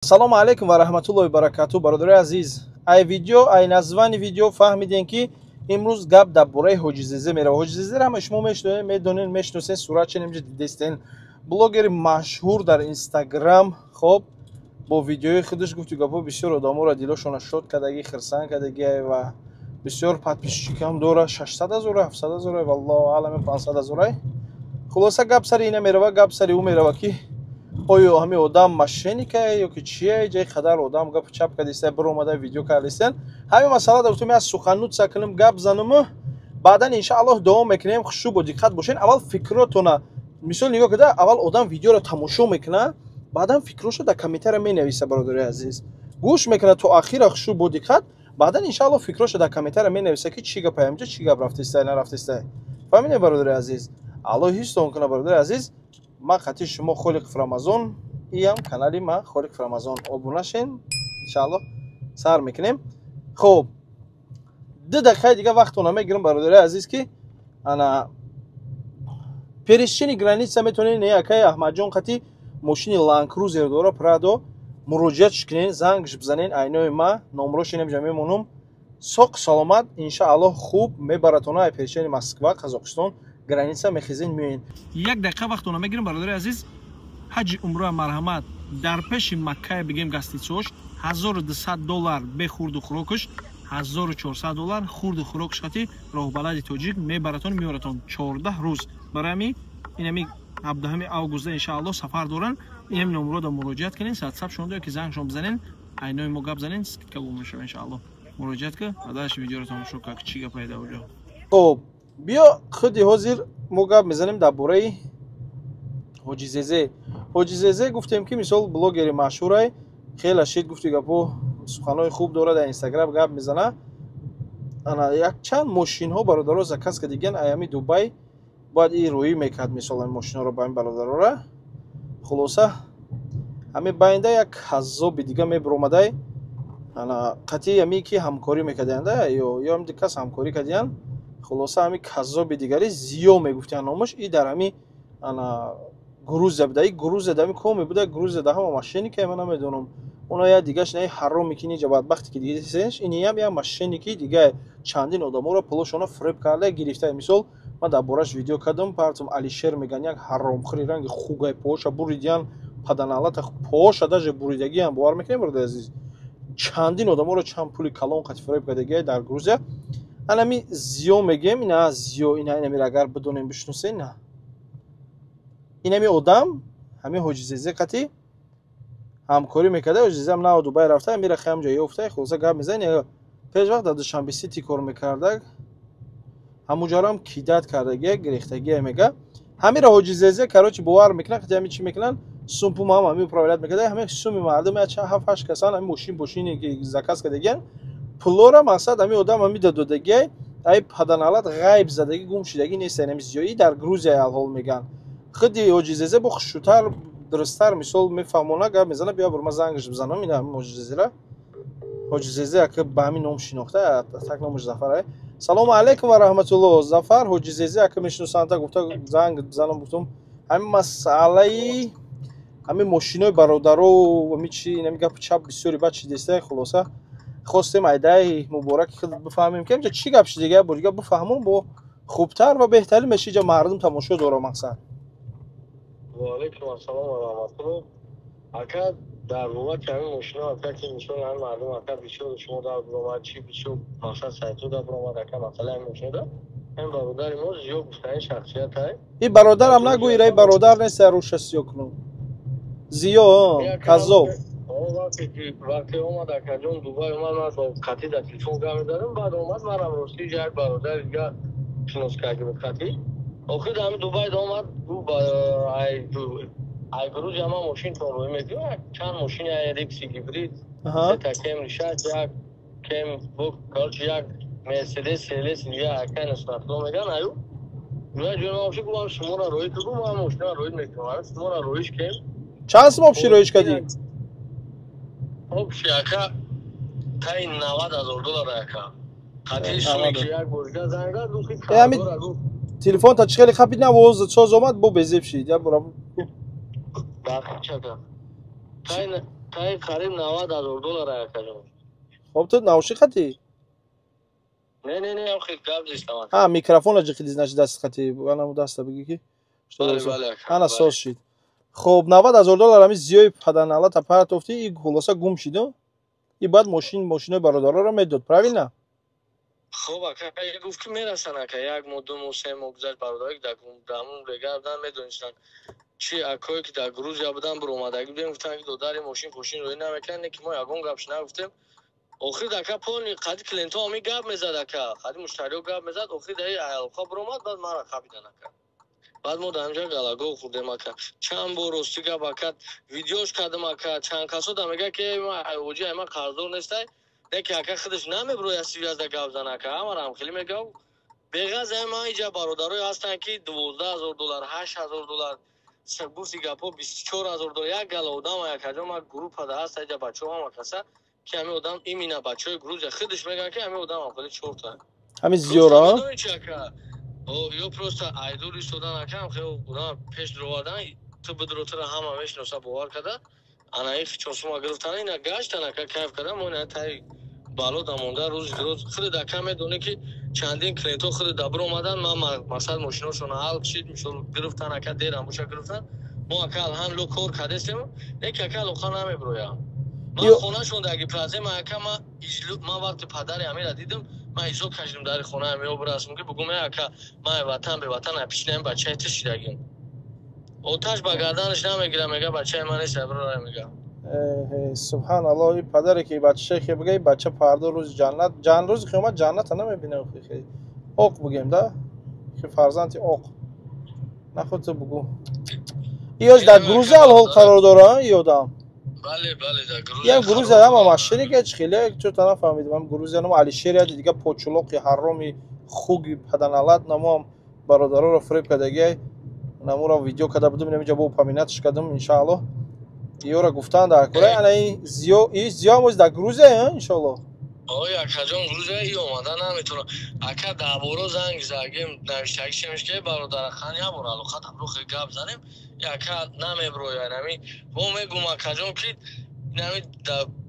Салому алейкум ва раҳматуллоҳи ва баракатуҳ. Бародари азиз, ай видео, ай названи видео фаҳмидем ки имрӯз гап дар бораи Ҳоҷизезе меравад. Ҳоҷизезеро ҳама шумо медонед, мешиносед, суратчи немҷа дидестен. Блогери машҳур дар Инстаграм, хоб, бо видеои худаш гуфту гапҳо бисёр одаморо дилошона шод кардагӣ, хирсанд кардагӣ ва бисёр подписчикам дора. 600 000, 700 000, валлоҳу аълам 500 000. Хулоса гап сари ина меравад, гап сари ӯ меравад ки оё ҳамин одам мошенникае ё ки чие, ҷаи қадар одам гап чап кардистае, биромада видео кардистен. Ҳамин масъала дар гуфтум аз суханнут сакунем гап занему, баъдан иншааллоҳ давом мекунем. хушӯ бо диққат бошен. Аввал фикротона мисол нигоҳ карда, аввал одам видеоро тамошо мекунад, баъдан фикрошо дар комментария менависа. Бародари азиз, гӯш мекунад то ахира, хушӯ бо диққат, баъдан иншааллоҳ фикрошо дар комментария менависа ки чӣ гапае инҷа, чӣ гап рафтистае, нарафтистае. фаҳмидем бародари азиз? аллоҳ ҳифзтон кунад. бародари азиз, ман хати шумо Холиқов Рамазон, иам канали ман Холиқов Рамазон. Обуна шин, иншааллоҳ сар мекунем. Хуб, 2 дақиқаи дига вақтона мегирам бародари азиз ки ана пересечени граница метонед, не акай Аҳмадҷон хати мошини Land Cruiser дора, Prado, муроҷиатш кунен, зангш бизанен, айнои ма номрош инамҷа мемонам. Соқ саломат, иншааллоҳ хуб мебаратона ай пересечени Москва, Қазоқистон граница мехизен меен. 1 дақиқа вақтона мегирам бародари азиз. ҳаҷи умра марҳамат дар пеши Маккае бигем гаститсош $1200 бе хурду хӯрокаш, $1400 хурду хӯрокаш хати роҳбалади тоҷик мебаратон меоратон 14 рӯз. Барами инами 17 августа иншааллоҳ сафар доран. инами номрода муроҷиат кунен, саб шон доя ки зангшон бизанен, айнои мо гап занен, скидка бо мешава иншааллоҳ. муроҷиат ка адаш видеоро тамошо ка чӣ гапае дар оҷо. Хуб, биё худи ҳозир мо гап мезанем дар бораи Ҳоҷизезе. Ҳоҷизезе гуфтем ки мисол блогери машҳурай, хеле шид гуфти гапҳо, суханои хуб дорад, дар Инстаграм гап мезана. Ана якчанд мошинҳо бародаро заказ кардиган аями Дубай, бояд и рӯӣ мекард мисол ин мошинҳоро ба ин бародарора. Хулоса ҳамин байнда як ҳаззоби дига мебиромадай, ана қатъи ами ки ҳамкорӣ мекарданда ё ҳам дикас ҳамкорӣ кардиян. Хулоса ҳамин каззоби дигари Зиё мегуфтиян номаш, и дар ҳами ана Грузия буда. И Грузия дами коми буда, Грузия да ҳама мошенникае, ман намедонам. Оно я дигаш не ҳароми ки ниҷа бадбахти ки дига дисеш, ини ҳам як мошенники дига чандин одаморо пулошона фреб карда гирифта. Мисол ман дар бораш видео кардам, партум Алишер меган як ҳаромхӯри ранги хугай поша буридиян, паданалата поша даже буридагиам бовар мекунем бародари азиз. Чандин одаморо чанд пули калон қати фреб кардагиа дар Грузия. Анами Зиё мегем, ина Зиё ина инамир агар бидонем бишносен на. Инами одам ҳамин Ҳоҷизезе қати ҳамкорӣ мекарда. Ҳоҷизезе ҳам нав Дубай рафта, мира хам ҷо ёфта. Хулоса гап мезанем. Пешвақт дар Душанбе Сити кор мекарда. ҳамуҷаро ҳам кидат кардагия, гирехтагия мега. ҳамира Ҳоҷизезе карочи бовар мекунад, қати ҳамин чӣ мекунанд, сумпум ҳам ҳамин управлят мекарда. ҳамин суми мардум 7-8 касан ҳамин мошини ки заказ кардагиян. Пулора мақсад ҳамин одам ҳамин додагия, ай паданалат ғайб задаги гум шидаги нест. Инами Зиёи дар Грузия алҳол меган. Худи Ҳоҷизезе бо хушӯтар, дурусттар мисол мефаҳмона гап мезана. биё бурма зангш бизанам ина ҳамин Ҳоҷизезера. Ҳоҷизезе ака ба ҳамин ном шинохта, так номаш Зафар. Салому алейкум ва раҳматуллоҳ. Зафар Ҳоҷизезе ака мешиносанда, гуфта занг бизанам. гуфтум ҳамин масъалаи ҳамин мошинои бародаро ҳамин чӣ инами гап чап бисёри бад шидеста. хулоса хостем айдаи мубораки худ бифаҳмем ки инҷа чӣ гап шидига, бо дига бифаҳмон бо хубтар ва беҳтарин меши, ҷа мардум тамошо дора мақсад. وعلیکم السلام و رحمت الله. اگر در واقع کمی ماشینا اگر که میشون هر مردم اگر بیشتر شما در برآمد چی بیشتر مثلا سایتو در برآمد اگر مثلا این ماشین ده این برادر ما زیاد گفتن شخصیت های این برادر هم نگویی رای برادر نیست روش سیو کنم زیو کذاب. وقتی اومد اگر جون دوباره من با خطی در تلفن گام دارم بعد اومد من راستی جای برادر دیگه شناس کردم خطی آخر دام دوباره اومد دو با ای گروه جمع ماشین تو روی میدیم چند ماشین ریکسی هیبرید سه تا کم ریشات یک کم بوک کارچ یک مرسدس سلس یا اکن استفاده میگن ایو روی جون ماشین کو شما را روی تو ما ماشین را روی میکنیم شما را رویش کم چند اسم آبشی رویش کردی؟ آبشی اکا تای $90,000 اکا خاطرش میگه یک بورگا زنگا دوستی کار دو تلفن تا چخیلی خبید نواز ساز آمد بو بزیب شید یا برام باقی چطور؟ تای قریب 90,000 دلار کجا. خب تو ناوشی خطی نه خیلی گاب نیستم. ها میکروفون اجی خیلی نش دست خطی انا دست بگی کی بله انا سوز شید. خب 90,000 دلار همی زیای پدنالا تا پرت افتی این خلاصا گم شد. این بعد ماشین برادرها رو میداد правильно؟ خب اگه گفت که میرسن که یک مدت موسم مگذشت برادری که دامون بگردن میدونستن چی اکایی که در گروزیا بودن بر اومدگی بودن گفتن که دوداری ماشین پوشین روی نمیکنه که ما یگون گپش نگفتیم. آخر دکا پول قدی کلینتو همی گپ میزد که قدی مشتریو گپ میزد آخر دایی ایالخا بر اومد بعد ما را خبیدن که بعد ما در همجا گلاگو خوردیم که چند بار راستی گپ کرد ویدیوش کردم که چند کسو دمیگه که ما اوجی اما قرضدار نیسته نه که اگه خودش نمیبروی از سیویاز در گپ زنه که اما را هم خیلی میگه بغض ما اینجا برادرای هستن که 12,000 دلار 8,000 دلار سبوسی گپو 24,000 دلار یک گل آدم یک کجا ما گروه پده هست اینجا بچه‌ها ما کسا که همه آدم این مینا بچهای گروز خودش میگن که همه آدم هم خیلی چورت هست همین زیورا یا پروستا ایدولی شدن که هم خیلی اونا پیش دروادن تو بدروتر همه میشناسه باور کرده انا ایف چوسما گرفتن اینا گشتن که کیف کردن مون تای بالو دامونده روز خود دکه میدونه که چندین کلینتو خود دبر اومدن ما مثلا ماشیناشون حل شد میشون گرفتن که دیر هموشا گرفتن ما اکل هم لو کور کردیم یک اکل لو خانه میبرویم ما خونه شون داگی پرازه ما که ما وقت پدر امیر دیدم ما ایزو کشیدم در خونه امیر براسم که بگم که ما وطن به وطن پیشنم بچه تشیدگیم اوتاش با گردنش نمیگیرم میگه بچه من نیست برای میگه سبحان الله این پدری که بچه که بگه بچه فردا روز جنت روز قیامت جنت نمیبینه خیلی اوق بگیم ده که فرزندی اوق نخود تو بگو ایاش در گروزی الحال قرار داره یادم بله در گروزی یه گروزی هم ماشینی که خیلی چطور نفهمیدم هم گروزی هم علی شیر دیگه پوچلوقی حرامی خوگی پدنالات نمام برادرها رو فریب کردگی نمو را ویدیو کرده بودم اینجا با پامینتش کردم ان شاء الله یورا گفتن در کره انا این زیا موز در گروزه ان شاء الله آیا کجا گروزه ای اومدن نمیتونه اکا دابورو زنگ زاگیم نوشتگی شمش که برادر خان یا برالو خاطر رو خیلی گپ زنیم یکا نمیبرو یعنی با میگم کجا که نمی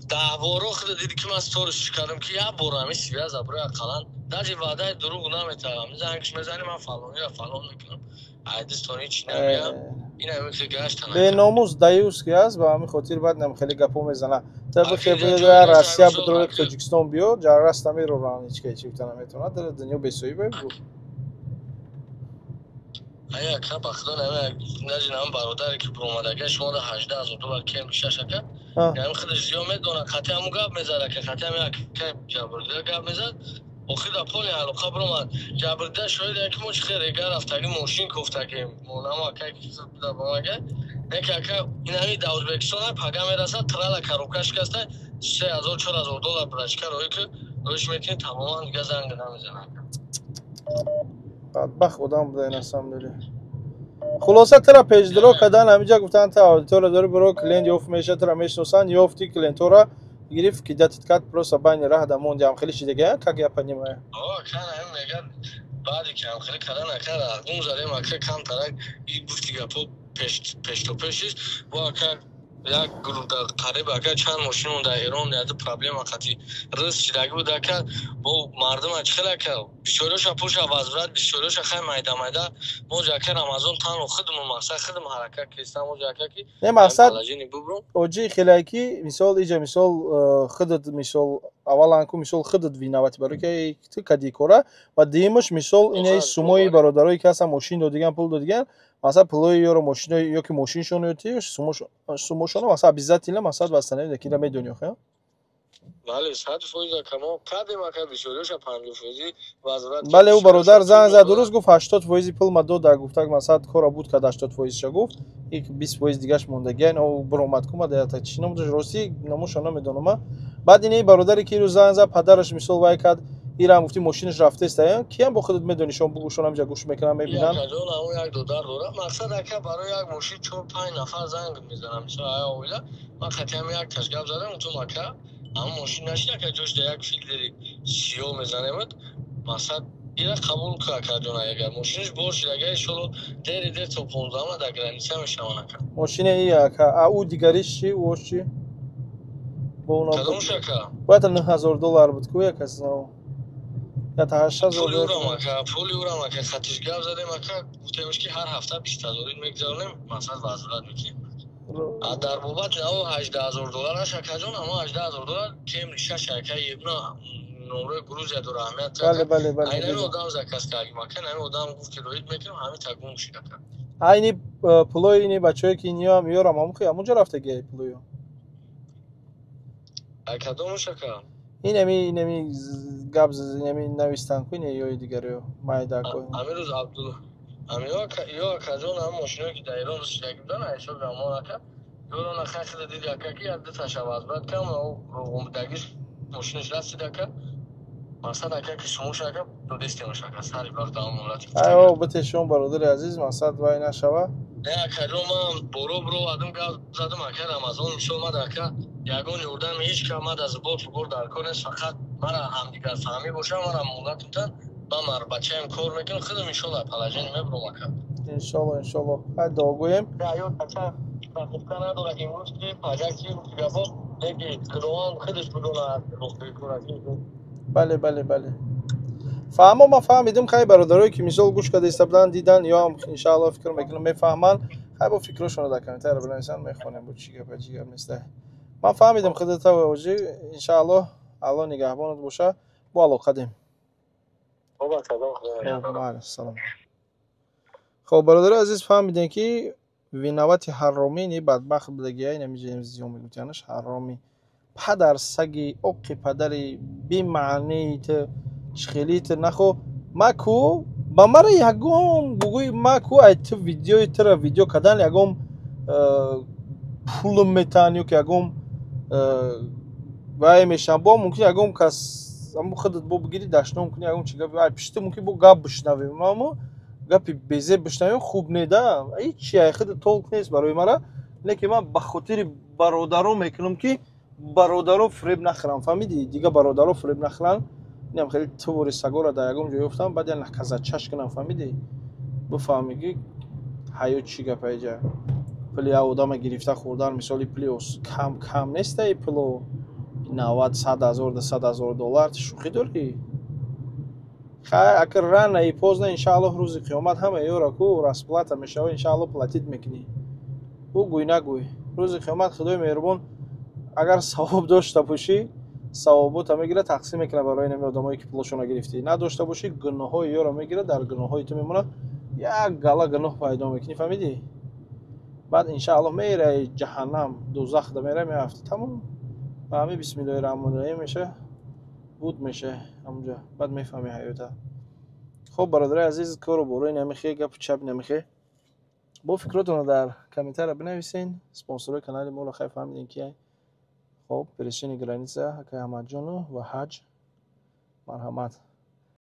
دابورو خود دیدی که من استورش کردم که یا برو سیبیا زبرو اقلان داجی وعده دروغ نمیتونم زنگش میزنیم من فالون میکنم عادستونی چی نمیام اینا میشه گشتن به ناموز دایوس که است با همین خاطر بعد نم خیلی گپو میزنه طب خیلی در روسیه بدرو تاجیکستان بیو جراست میرو ران هیچ کی چیکار نمیتونه در دنیا بسوی بگو ایا که بخدا نجنم برادری که پرومادگه شما 18,000 دلار کم میشه شکر یعنی خودش زیاد میدونه خاطر همون گپ میزنه که خاطر همین که جبرده گپ میزد اخیرا پول حالا خبر اومد جبرده شاید یک مش خیره گر افتادی ماشین گفته که مونما که در بامگه نکه این همین ازبکستان پاگا میرسه ترالا کاروکاش کسته 3,000 4,000 دلار براش کاروی که روش میتونی تماما دیگه زنگ نمیزنه بدبخت خودم بده نسام داره خلاصه ترا پیج درو کردن همینجا گفتن تا آدیتور داره برو کلینت یوف میشه ترا میشناسن یوفتی کلینتورا گرفت که دت کات پروسا باین راه دمون جام خیلی چیز دیگه که یا پنیمه کان هم میگن بعدی که هم خیلی کردن نکرد اون زاره ما که کم ترک این گفتی گپو پیش تو پیشش با که یک گروه در قریب اگر چند ماشین در ایران نیاده پرابلم وقتی رس شدگی بود که با مردم اچخلا که بسیارش پوش وزارت بسیارش خیلی میده موجا که رمضان تن خودمون مقصد خودم حرکت کردیم موجا که نه مقصد اوجی خیلی کی مثال ایجا مثال خودت مثال اولا کو مثال خودت ویناوت برای که تو کدی کورا و دیمش مثال اینه سوموی برادرای که اصلا ماشین دو دیگه پول دو دیگه مثلا پلوی یورو ماشین یا که ماشین شون یوتی سوموشون مثلا بیزات اینا مثلا بستنه دیگه که میدونی خو بله 100 فویز کما کد ما که بسیارش 50 فویزی وزارت بله او برادر زنگ زد درست گفت 80 فویزی پول ما دو در گفت مثلا کارا بود که 80 فویز شو گفت یک 20 فویز دیگهش مونده او برآمد کوما در چی نمود روسی نموشو نمیدونم بعد این برادری که روز زنگ زد پدرش مثال وای کرد ایران گفتی ماشینش رفته است کیم با خودت میدونی شما بگوشون همجا گوش میکنم میبینم یک جون اون یک دو در دوره مقصد که برای یک ماشین 4 5 نفر زنگ میزنم مثلا آیا اولا ما خطیم یک تشگاب زدم تو مکه اما ماشین نشید که جوش در یک فیلتری سیو میزنه مد مثلا اینا قبول کردن اگر ماشینش برش اگر شلو در تو 15 ما در گرانیسه میشونه ماشین ای که او دیگریش چی او چی کدوم شکا باید $9,000 بود که یک از نو یا تا $8,000 پولی او را مکه خطیش گفت زدیم مکه گفتیمش که هر هفته 20,000 میگذاریم مثلا وضعیت میکنیم در بابت او $18,000 شکا جون اما $18,000 کم نیشه شکا یبنا نمره گروز یا دور اهمیت بله اینه آدم زکست کردیم مکه اینه آدم گفت که روید میکنیم همه تکمون شکا اینی پلوی اینی بچه های که اینیا هم یارم همونجا رفته گه پلویو کدوم شکا اینمی گبز اینمی نویستن کنی یا دیگری مایده کنی همین روز عبدالله یا کجون هم ماشینه که در ایران روش یکی بدن ایشا گمان نکرد یورو نخیخ دید یکه که یاد تشابه بعد کم و دگیش ماشینش رسید که مقصد اکه که شموش اکه دو دستی مشکل سری بار تمام مولد ایو بتشون برادر عزیز مقصد وای نشوه نه کجون من برو آدم گاز زدم اکه رمضان میشه اومد اکه یگون یوردن هیچ که آمد از بور در کنش فقط مرا هم دیگر فهمی باشه مرا مولد میتن با مر بچه هم کار میکنه خودم انشالله پلاجین میبرم اکه انشالله خیلی دعاگویم یا بچه بخواه نداره امروز که پاجک چی گفت نگی کدوان خودش بدونه روخی کنه بله فهمم ما فهمیدم خیلی برادرایی که مثال گوش کرده استبدان دیدن یا هم انشالله فکر میکنم میفهمن خیلی با فکرشون رو در کامنتر بنویسن میخونم بود چی گپ چی نیست من فهمیدم خودت توجه انشالله الله نگهبانت باشه با علاقه دیم بابا سلام سلام خب برادر عزیز فهمیدین که وینوات حرامینی بدبخت بدگی نمیشه زیون میگوتنش حرامی پدر سگی اوقی پدری بی معنی ت خیلیت نخو ماکو با مرا یگم بگوی ماکو ایت ویدیو کدن یگم پول میتانیو که یگم وای میشم با ممکن یگم کس ام خودت بو بگیری داشتم کنی یگم چیگه وای پشت ممکن بو گاب بشنویم مامو گپی بیزه بشنویم خوب نیده هیچ چیه خود تولک نیست برای مرا لیکن من به خاطر برادرم میکنم که برادرو فریب نخرم فهمیدی دیگه برادرو فریب نخرن نیم خیلی طوری سگو را در یکم جای افتم بعد یعنی کزا چش کنم فهمیدی بفهمی که حیات چی گپه جا پلی آدم گرفته خوردن مثالی پلیوس کم نیست ای پلو 90,000 $200,000 شوخی داری خیلی اگر رن ای پوز نه انشاءالله روز قیامت همه یورا کو رسپلات میشه و انشاءالله پلاتید میکنی او گوی نگوی روز قیامت خدای مهربان اگر ثواب داشته باشی ثوابت میگیره تقسیم میکنه برای نمی آدمایی که پولشون گرفتی نداشته باشی گناههای یارو میگیره در گناههای تو میمونه یک گله گناه پیدا میکنی فهمیدی بعد انشاءالله میره جهنم دوزخ ده میره میافته تمام و همه بسم الله الرحمن الرحیم میشه بود میشه همونجا بعد میفهمی حیاته خب برادر عزیز کارو برای نمیخی گپ چپ نمیخی با فکراتون رو در کامنتر بنویسین اسپانسر کانال ما رو خیلی فهمیدین کیه خب пересечение границы Акай Амаджону و حج مرحمت